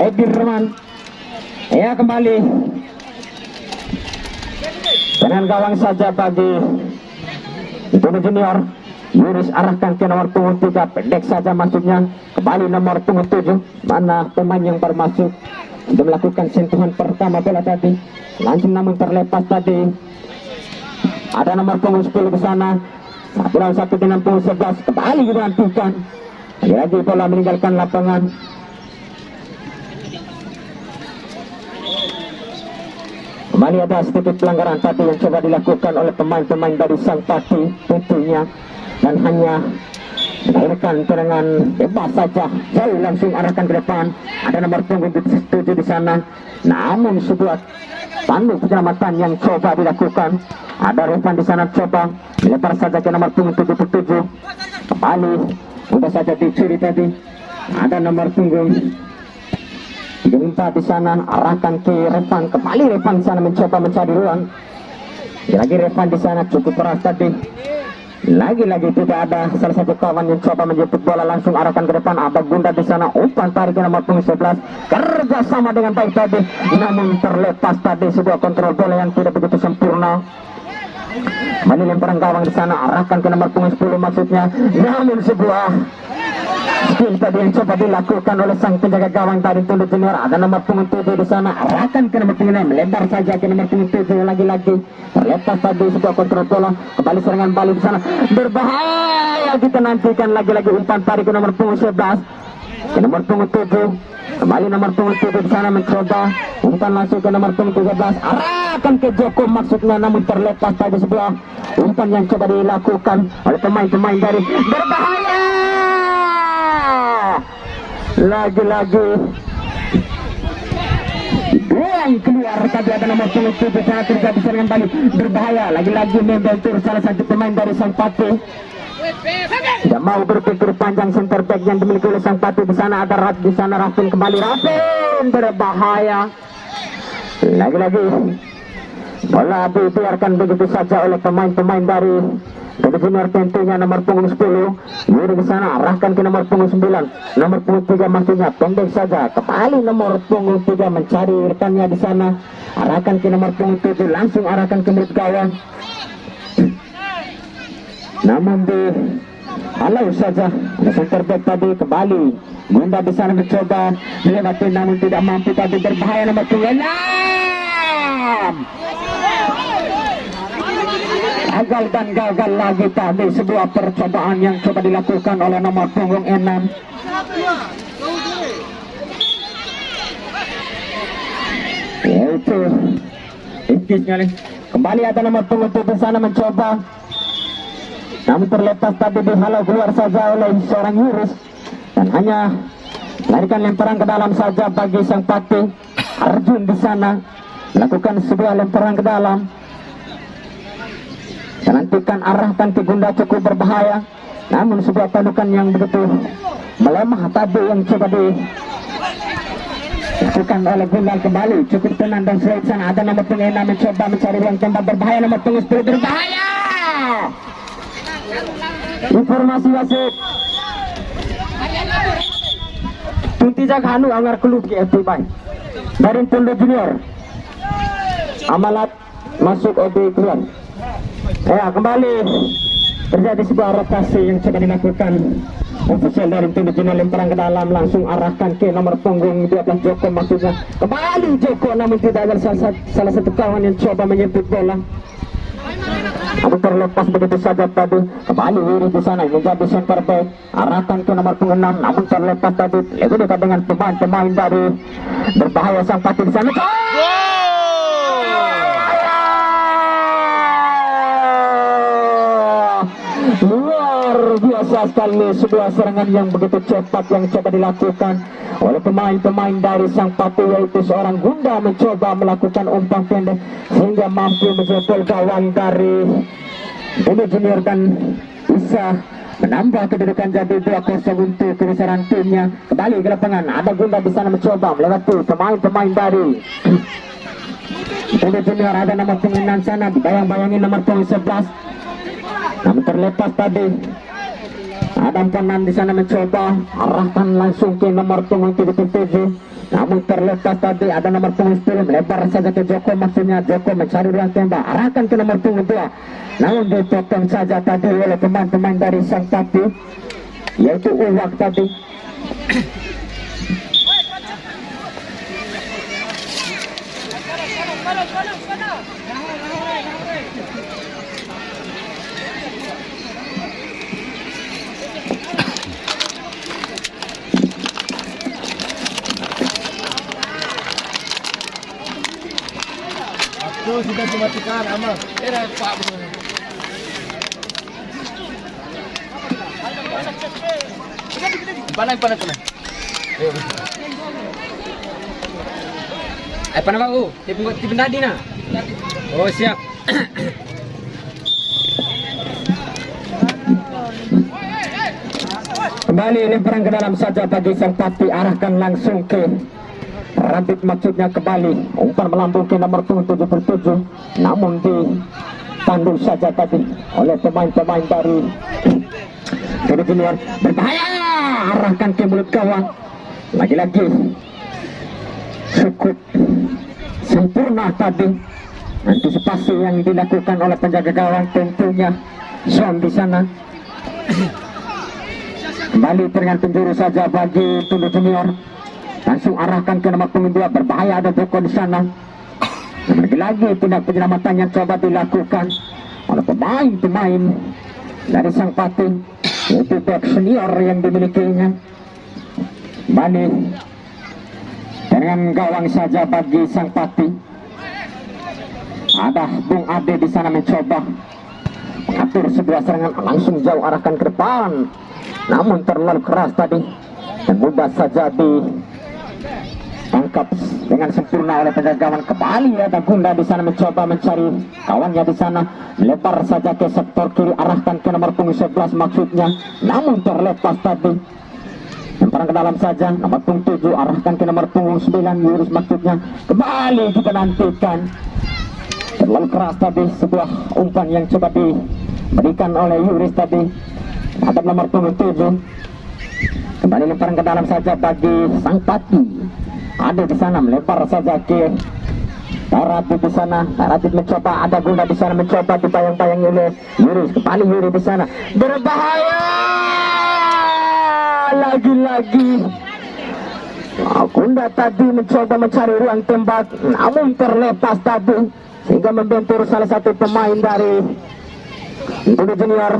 Edirman. Ya, kembali dengan gawang saja bagi Tondo Junior. Yuris arahkan ke nomor punggung 3, pendek saja masuknya. Kembali nomor punggung 7, mana pemain yang baru masuk sudah melakukan sentuhan pertama bola tadi, langsung namun terlepas tadi. Ada nomor punggung 10 ke sana, 1 lawan 1 dengan punggung 11, kembali dilantikan. Lagi bola meninggalkan lapangan. Kembali ada sedikit pelanggaran tadi yang coba dilakukan oleh pemain-pemain dari Sang Pati tentunya, dan hanya melahirkan tendangan bebas saja, jauh langsung arahkan ke depan. Ada nomor punggung 7 di sana, namun sebuah tanduk penyelamatan yang coba dilakukan. Ada Revan di sana coba dilempar saja ke nomor punggung 77, kembali mudah saja dicuri tadi. Ada nomor punggung 4 di sana, arahkan ke Revan, kembali Revan di sana mencoba mencari ruang. Lagi Revan di sana cukup keras tadi. Lagi-lagi tidak ada salah satu kawan yang coba menjemput bola, langsung arahkan ke depan. Ada Gunda di sana, umpan tarik ke nomor punggung 11, kerja sama dengan baik tadi, namun terlepas tadi sebuah kontrol bola yang tidak begitu sempurna. Kembali lemparan gawang di sana, arahkan ke nomor punggung 10 maksudnya, namun sebuah skill tadi yang coba dilakukan oleh sang penjaga gawang dari Tondo Junior. Ada nomor punggung 7 di sana, arahkan ke nomor punggung 6, lebar saja ke nomor punggung 7. Lagi-lagi terlepas tadi sebuah kontrol bola, kembali serangan balik di sana, berbahaya. Kita nantikan lagi-lagi umpan tarik ke nomor punggung 11, ke nomor punggung 7. Kembali nomor punggung 7 di sana mencoba umpan langsung ke nomor punggung 13, arahkan ke Joko maksudnya, namun terlepas tadi sebuah umpan yang coba dilakukan oleh pemain-pemain dari berbahaya. Lagi-lagi yang keluar tadi, ada nomor punggung 7 sangat terjadi serangan balik berbahaya. Lagi-lagi membentur salah satu pemain dari Sang Pati. Tidak mau berpikir panjang center back yang dimiliki oleh Sang Pati. Di sana ada Rat, di sana Rafin, kembali Rafin berbahaya. Lagi-lagi bola dibiarkan begitu saja oleh pemain-pemain dari Tondo Junior tentunya. Nomor punggung 10 Yuri di sana, arahkan ke nomor punggung 9, nomor punggung 3 maksudnya, pendek saja. Kembali nomor punggung 3 mencari rekannya di sana, arahkan ke nomor punggung 7, langsung arahkan ke mulut gawang. Namun di halau saja oleh center back tadi. Kembali Gunda di sana mencoba melewati, namun tidak mampu tadi, berbahaya nomor punggung 6. gagal dan gagal lagi tadi sebuah percobaan yang coba dilakukan oleh nomor punggung 6. Yaitu Ikisnya nih. Kembali ada nomor punggung 7 sana mencoba, namun terlepas tadi dihalau keluar saja oleh seorang Yuris dan hanya larikan lemparan ke dalam saja bagi sang Patih. Arjun di sana melakukan sebuah lemparan ke dalam. Menantikan arahkan ke Gunda cukup berbahaya, namun sebuah tandukan yang begitu melemah tadi yang coba dilakukan oleh Gunda kembali cukup tenang dan selain sana ada nomor punggung 6 mencoba mencari ruang tembak berbahaya, nomor punggung 10 berbahaya. Informasi wasit Tuntijak Hanu Angar Kelut ke FP Bay dari Tondo Junior Amalat masuk OB keluar. Ya, kembali terjadi sebuah rotasi yang coba dilakukan ofisial dari Tondo Junior. Lemparan ke dalam langsung arahkan ke nomor punggung 12 Joko, maksudnya kembali Joko, namun tidak ada salah satu kawan yang coba menyempit bola. Namun terlepas begitu saja tadi. Kembali Wiri di sana menjadi center back, arahkan ke nomor punggung 6, namun terlepas tadi lebih dekat dengan pemain-pemain dari berbahaya sang Patih di sana. Luar biasa sekali sebuah serangan yang begitu cepat yang coba dilakukan oleh pemain-pemain dari sang Patih, yaitu seorang Gunda mencoba melakukan umpan pendek sehingga mampu menjebol gawang dari Tondo Junior dan bisa menambah kedudukan jadi 2-0 untuk kebesaran timnya. Kembali ke lapangan ada Gunda di sana mencoba melewati pemain-pemain dari Tondo Junior. Ada nomor punggung 6 sana dibayang-bayangin nomor punggung 11, namun terlepas tadi. Adam Panan di sana mencoba arahkan langsung ke nomor punggung 77, namun terlepas tadi. Ada nomor punggung 10 melebar saja ke Joko, maksudnya Joko mencari ruang tembak, arahkan ke nomor punggung 2, namun dipotong saja tadi oleh pemain-pemain dari sang Patih, yaitu Uwak tadi. Itu sudah dimatikan, aman. Panang. Panang baru. Tipe tadi na. Oh siap. Kembali lemparan ke dalam saja bagi sang Patih, arahkan langsung ke Radit, maksudnya kembali umpan melambung ke nomor 77, namun ditandul saja tadi oleh pemain-pemain dari Tondo Junior. Berbahaya, arahkan ke mulut gawang. Lagi-lagi cukup sempurna tadi antisipasi yang dilakukan oleh penjaga gawang, tentunya Son di sana. Kembali dengan penjuru saja bagi Tondo Junior, langsung arahkan ke nomor punggung 2, berbahaya ada Joko di sana. Lagi-lagi tindak penyelamatan yang coba dilakukan oleh pemain-pemain dari sang Patih, yaitu back senior yang dimilikinya. Kembali dengan gawang saja bagi sang Patih. Ada Bung Ade di sana mencoba mengatur sebuah serangan, langsung jauh arahkan ke depan, namun terlalu keras tadi dan mudah saja ditangkap dengan sempurna oleh penjaga gawang. Kembali ada Gunda di sana mencoba mencari kawannya di sana, lebar saja ke sektor kiri, arahkan ke nomor punggung 11 maksudnya, namun terlepas tadi. Lemparan ke dalam saja nomor punggung 7, arahkan ke nomor punggung 9 Yuris maksudnya. Kembali kita nantikan, terlalu keras tadi sebuah umpan yang coba diberikan oleh Yuris tadi. Ada nomor punggung 7. Kembali lemparan ke dalam saja bagi sang Patih. Ada di sana melempar saja ke Radit di sana. Radit mencoba, ada Gunda di sana mencoba dibayang-bayang oleh Yuris. Kembali Yuris di sana, berbahaya lagi-lagi. Gunda tadi mencoba mencari ruang tembak, namun terlepas tadi sehingga membentur salah satu pemain dari Untuk junior,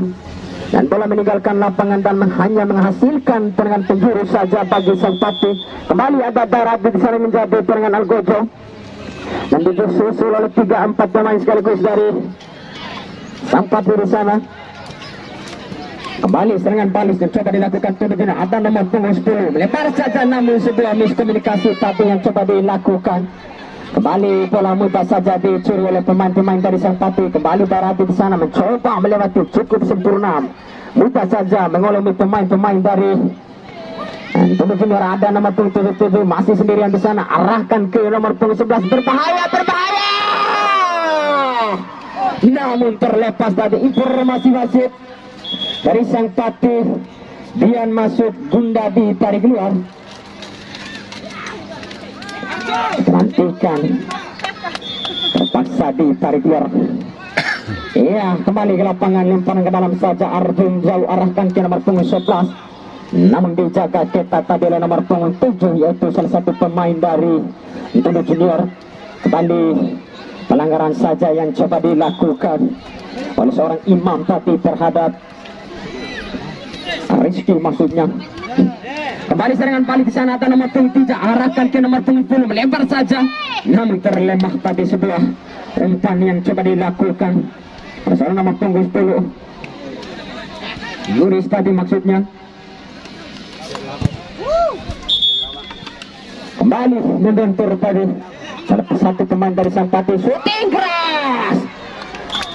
dan bola meninggalkan lapangan dan hanya menghasilkan tendangan penjuru saja bagi sang Pati. Kembali ada darat di sana menjadi tendangan Algojo, dan disusul oleh 3-4 pemain sekaligus dari sang Pati di sana. Kembali serangan balis yang coba dilakukan Tudujina. Ada nomor punggung 10 melebar saja, namun sebuah miskomunikasi tadi yang coba dilakukan. Kembali bola mudah saja dicuri oleh pemain-pemain dari sang Pati. Kembali Darati di sana mencoba melewati cukup sempurna, mudah saja mengelumi pemain-pemain dari Tudujina. Ada nomor punggung 7 masih sendirian di sana, arahkan ke nomor punggung 11. Berbahaya, berbahaya, namun terlepas tadi. Informasi wasit dari sang Pati, Dian masuk, Gunda ditarik keluar. Pelantikan terpaksa ditarik keluar. Iya, kembali ke lapangan, lemparan ke dalam saja. Arjun jauh, arahkan ke nomor punggung 11, namun dijaga ketat tadi oleh nomor punggung 7, yaitu salah satu pemain dari Tudu Junior. Kembali pelanggaran saja yang coba dilakukan oleh seorang imam tadi terhadap Rizky maksudnya. Kembali serangan balik di sana, ada nomor punggung 3, arahkan ke nomor punggung 10, melebar saja, namun terlemah tadi sebuah umpan yang coba dilakukan oleh seorang nomor punggung 10, Yuris tadi maksudnya. Kembali membentur tadi salah satu pemain dari sang Pati. Shooting keras,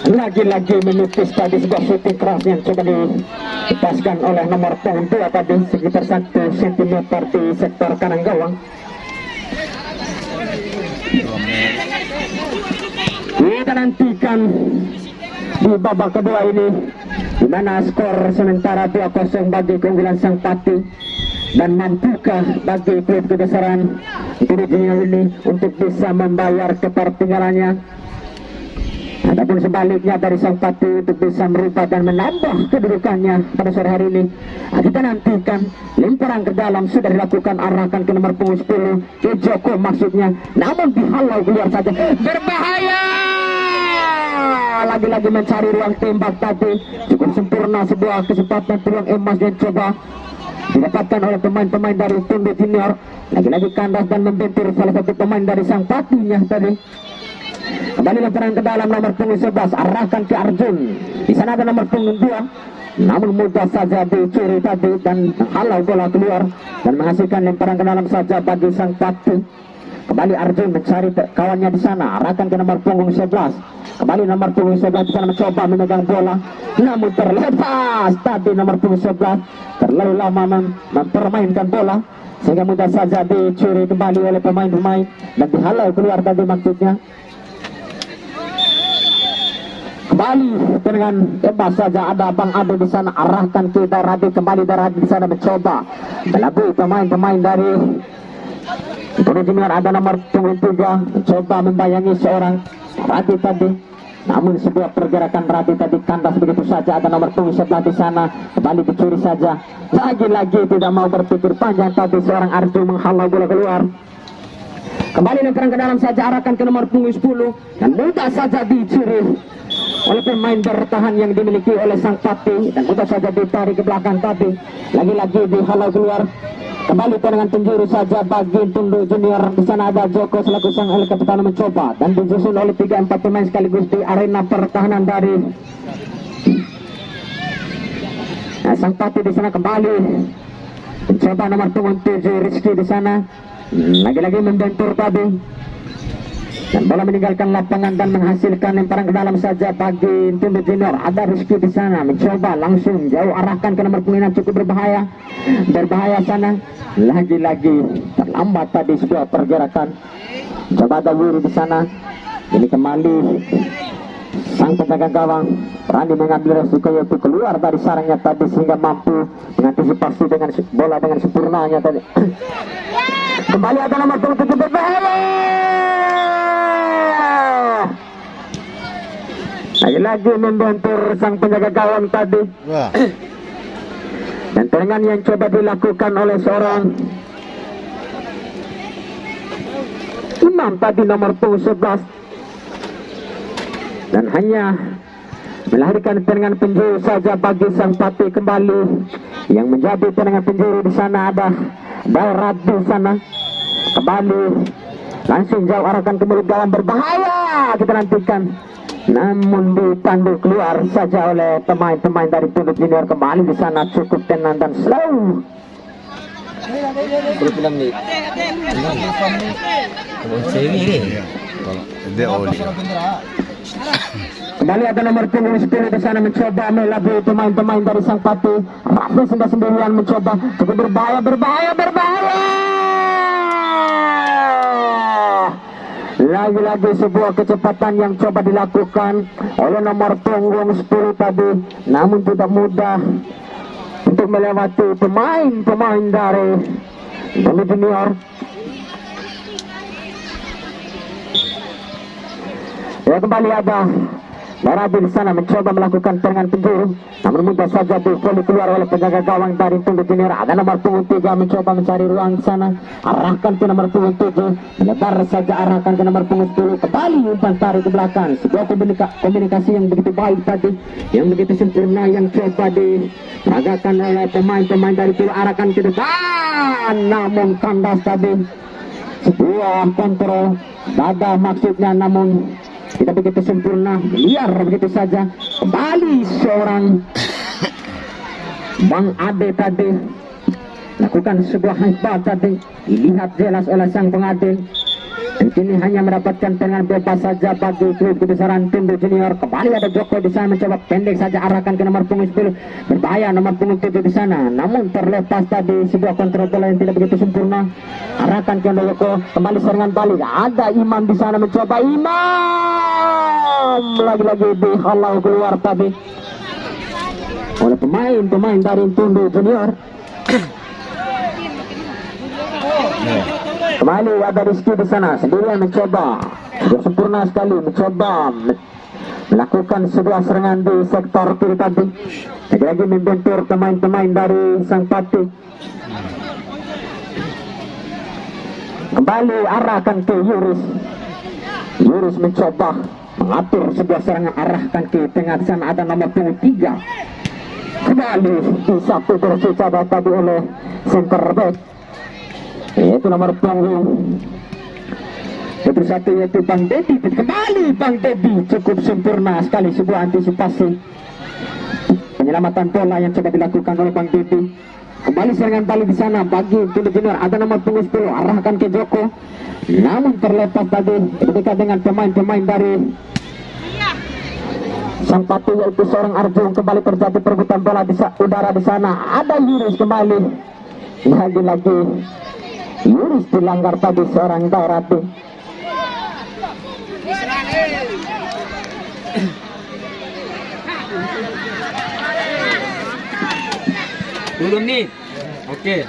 lagi-lagi menukis tadi sebuah shooting keras yang coba dilepaskan oleh nomor punggung 2 tadi, sekitar 1 cm di sektor kanan gawang. Kita nantikan di babak kedua ini, di mana skor sementara 2-0 bagi keunggulan sang Pati, dan mampukah bagi klub kebesaran Tudujina ini untuk bisa membayar ketertinggalannya, ataupun sebaliknya dari sang Pati untuk bisa merubah dan menambah kedudukannya pada sore hari ini. Kita nantikan. Lemparan ke dalam sudah dilakukan, arahkan ke nomor punggung 10, ke Joko maksudnya, namun dihalau keluar saja. Berbahaya, lagi-lagi mencari ruang tembak tadi. Cukup sempurna sebuah kesempatan peluang emas yang coba didapatkan oleh pemain-pemain dari Tundu Junior. Lagi-lagi kandas dan membentur salah satu pemain dari sang Patinya tadi. Kembali lemparan ke dalam nomor punggung 11, arahkan ke Arjun. Di sana ada nomor punggung 2, namun mudah saja dicuri tadi dan halau bola keluar dan menghasilkan lemparan ke dalam saja bagi sang Pati. Kembali Arjun mencari kawannya di sana, arahkan ke nomor punggung 11. Kembali nomor punggung 11 di sana mencoba memegang bola, namun terlepas tadi nomor punggung 11 terlalu lama mempermainkan bola sehingga mudah saja dicuri kembali oleh pemain-pemain dan dihalau keluar tadi maksudnya. Kembali dengan bebas saja, ada Bang Ade di sana, arahkan ke Daradi. Kembali Daradi di sana mencoba melabui pemain-pemain dari Tudujina. Ada nomor punggung 3 mencoba membayangi seorang Radi tadi, namun sebuah pergerakan Radi tadi kandas begitu saja. Ada nomor punggung 11 di sana, kembali dicuri saja. Lagi-lagi tidak mau berpikir panjang tadi seorang Arjun menghalau bola keluar. Kembali lemparan ke dalam saja, arahkan ke nomor punggung 10 dan mudah saja dicuri oleh pemain bertahan yang dimiliki oleh sang Pati dan mudah saja ditarik ke belakang tadi. Lagi-lagi dihalau keluar. Kembali tendangan penjuru saja bagi Tundu Junior. Di sana ada Joko selaku sang El Capitano mencoba dan disusun oleh 3-4 pemain sekaligus di arena pertahanan dari sang Pati. Di sana kembali mencoba nomor punggung 7 Rizky di sana, lagi-lagi membentur tadi dan bola meninggalkan lapangan dan menghasilkan lemparan ke dalam saja bagi Tundu Junior. Ada Rizky di sana mencoba langsung jauh, arahkan ke nomor punggung 6, cukup berbahaya sana. Lagi-lagi terlambat tadi sebuah pergerakan. Coba ada Wiri di sana. Ini kembali sang penjaga gawang berani mengambil resiko yaitu keluar dari sarangnya tadi sehingga mampu mengantisipasi dengan bola dengan sempurnanya tadi. Kembali ada nomor 7 berbahaya. Lagi-lagi membentur sang penjaga gawang tadi. Dan tendangan yang coba dilakukan oleh seorang imam tadi nomor punggung 11 dan hanya melahirkan tendangan penjuru saja bagi sang Pati kembali. Yang menjadi tendangan penjuru di sana ada Darat di sana. Kembali langsung jauh arahkan ke mulut gawang, berbahaya kita nantikan. Namun ditandu keluar saja oleh pemain-pemain dari Tunduk Junior. Kembali di sana cukup tenang dan slow. Dia oli. Kembali ada nomor punggung 10 di sana mencoba melabui pemain-pemain dari sang Pati. Rafi sudah sendirian mencoba, cukup berbahaya. Lagi-lagi sebuah kecepatan yang coba dilakukan oleh nomor punggung 10 tadi, namun tidak mudah untuk melewati pemain-pemain dari Tunduk Junior. Ya, kembali ada Daradi di sana mencoba melakukan tendangan penjuru, namun mudah saja divoli keluar oleh penjaga gawang dari Tunduk Junior. Ada nomor punggung 3 mencoba mencari ruang di sana, arahkan ke nomor punggung 7, melebar saja arahkan ke nomor punggung 10. Kembali umpan tarik ke belakang. Sebuah komunikasi yang begitu baik tadi, yang begitu sempurna, yang coba diperagakan oleh pemain-pemain dari Tunduk. Arahkan ke depan, namun kandas tadi. Sebuah kontrol dada maksudnya, namun tidak begitu sempurna, liar begitu saja. Kembali seorang Bang Ade tadi lakukan sebuah hebat tadi, dilihat jelas oleh sang pengade. Dan kini hanya mendapatkan tendangan bebas saja bagi klub kebesaran Tunduk Junior. Kembali ada Joko di sana mencoba pendek saja, arahkan ke nomor punggung 10, berbahaya nomor punggung 7 di sana, namun terlepas tadi. Sebuah kontrol bola yang tidak begitu sempurna, arahkan ke Joko. Kembali serangan balik, ada Imam di sana mencoba, Imam lagi-lagi dihalau keluar tadi oleh pemain-pemain dari Tunduk Junior. Kembali ada Rizky di sana sendirian mencoba, sudah sempurna sekali mencoba melakukan sebuah serangan di sektor kiri tadi. Lagi-lagi membentur pemain-pemain dari sang Pati. Kembali arahkan ke Yuris. Yuris mencoba mengatur sebuah serangan, arahkan ke tengah. Di sana ada nomor punggung 3. Kembali disapu tersecara tadi oleh center back, yaitu nomor punggung 21, yaitu Bang Dedi. Kembali Bang Dedi cukup sempurna sekali, sebuah antisipasi penyelamatan bola yang coba dilakukan oleh Bang Dedi. Kembali serangan balik di sana bagi Tunduk Junior. Ada nomor punggung 10, arahkan ke Joko, namun terlepas tadi ketika dengan pemain-pemain dari sang Pati, yaitu seorang Arjun. Kembali terjadi perebutan bola di udara di sana. Ada Yuris kembali, lagi-lagi Yuris dilanggar tadi seorang Dairati. Belum nih. Oke.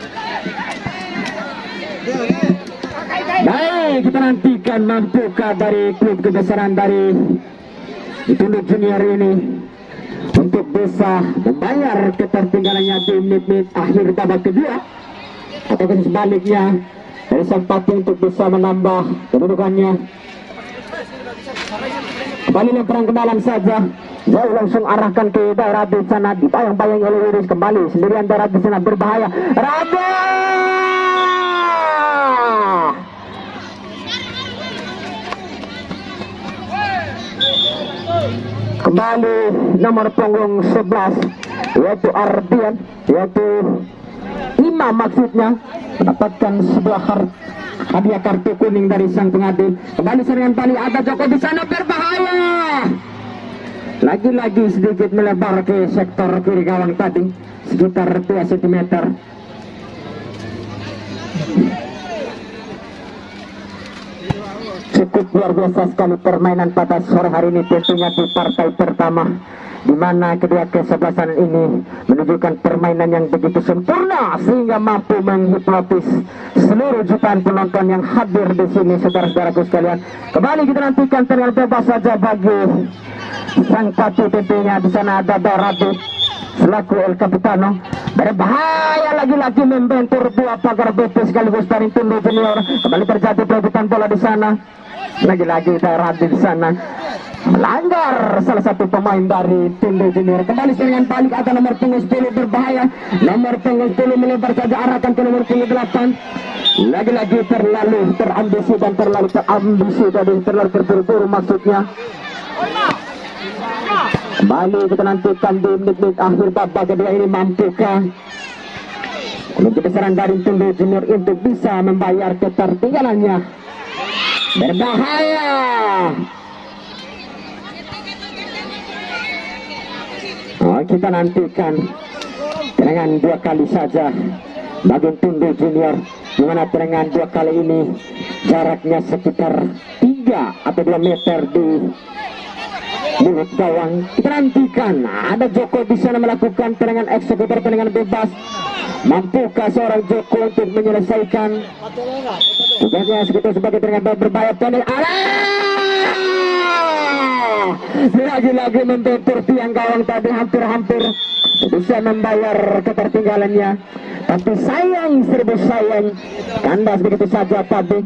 Baik, kita nantikan mampukah dari klub kebesaran dari Tunduk Junior ini untuk bisa membayar ketertinggalannya di menit-menit akhir babak kedua, ataupun sebaliknya dari sang Pati untuk bisa menambah kedudukannya. Kembali lemparan ke dalam saja, jauh langsung arahkan ke daerah di sana, dibayang-bayang oleh Yuris. Kembali sendirian daerah di sana, berbahaya. Raja kembali nomor punggung 11, yaitu Ardian, yaitu Imam maksudnya, mendapatkan sebuah hadiah kartu kuning dari sang pengadil. Kembali serangan balik, ada Joko di sana, berbahaya. Lagi-lagi sedikit melebar ke sektor kiri gawang tadi, sekitar 2 cm. Cukup luar biasa sekali permainan pada sore hari ini, tentunya di partai pertama, di mana kedua kesebelasan ini menunjukkan permainan yang begitu sempurna sehingga mampu menghipnotis seluruh jutaan penonton yang hadir di sini, saudara-saudaraku sekalian. Kembali kita nantikan tendangan bebas saja bagi sang Pati. Tentunya di sana ada Daradi selaku El Capitano, berbahaya lagi-lagi membentur dua pagar betis sekaligus dari Tunduk Junior. Kembali terjadi perebutan bola di sana, lagi-lagi Daradi di sana. melanggar salah satu pemain dari Tunduk Junior. Kembali serangan balik atau nomor punggung 10 berbahaya. Nomor punggung 10 melebar saja arahkan ke nomor punggung 8. Lagi-lagi terlalu terambisi dan terlalu terambisi tadi, terlalu terburu-buru maksudnya. Kembali kita nantikan di menit-menit akhir babak kedua ini, mampukah untuk besaran dari Tunduk Junior untuk bisa membayar ketertinggalannya? Berbahaya. Kita nantikan dengan 2 kali saja bagi Tunduk Junior, di mana dengan 2 kali ini jaraknya sekitar 3 atau 2 meter di mulut gawang. Kita nantikan ada Joko di sana melakukan tendangan eksekutor, tendangan bebas. Mampukah seorang Joko untuk menyelesaikan tugasnya sebagai tendangan berbahaya? Lagi-lagi membentur tiang gawang tadi, hampir-hampir bisa membayar ketertinggalannya, tapi sayang, serba sayang, kandas begitu saja tadi.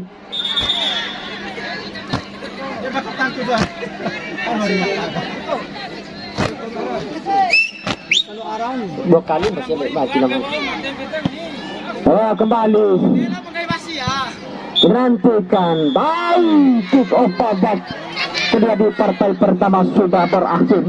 Dua kali masih baik namun. Oh, kembali menantikan baik kick off babak kedua di partai pertama sudah berakhir.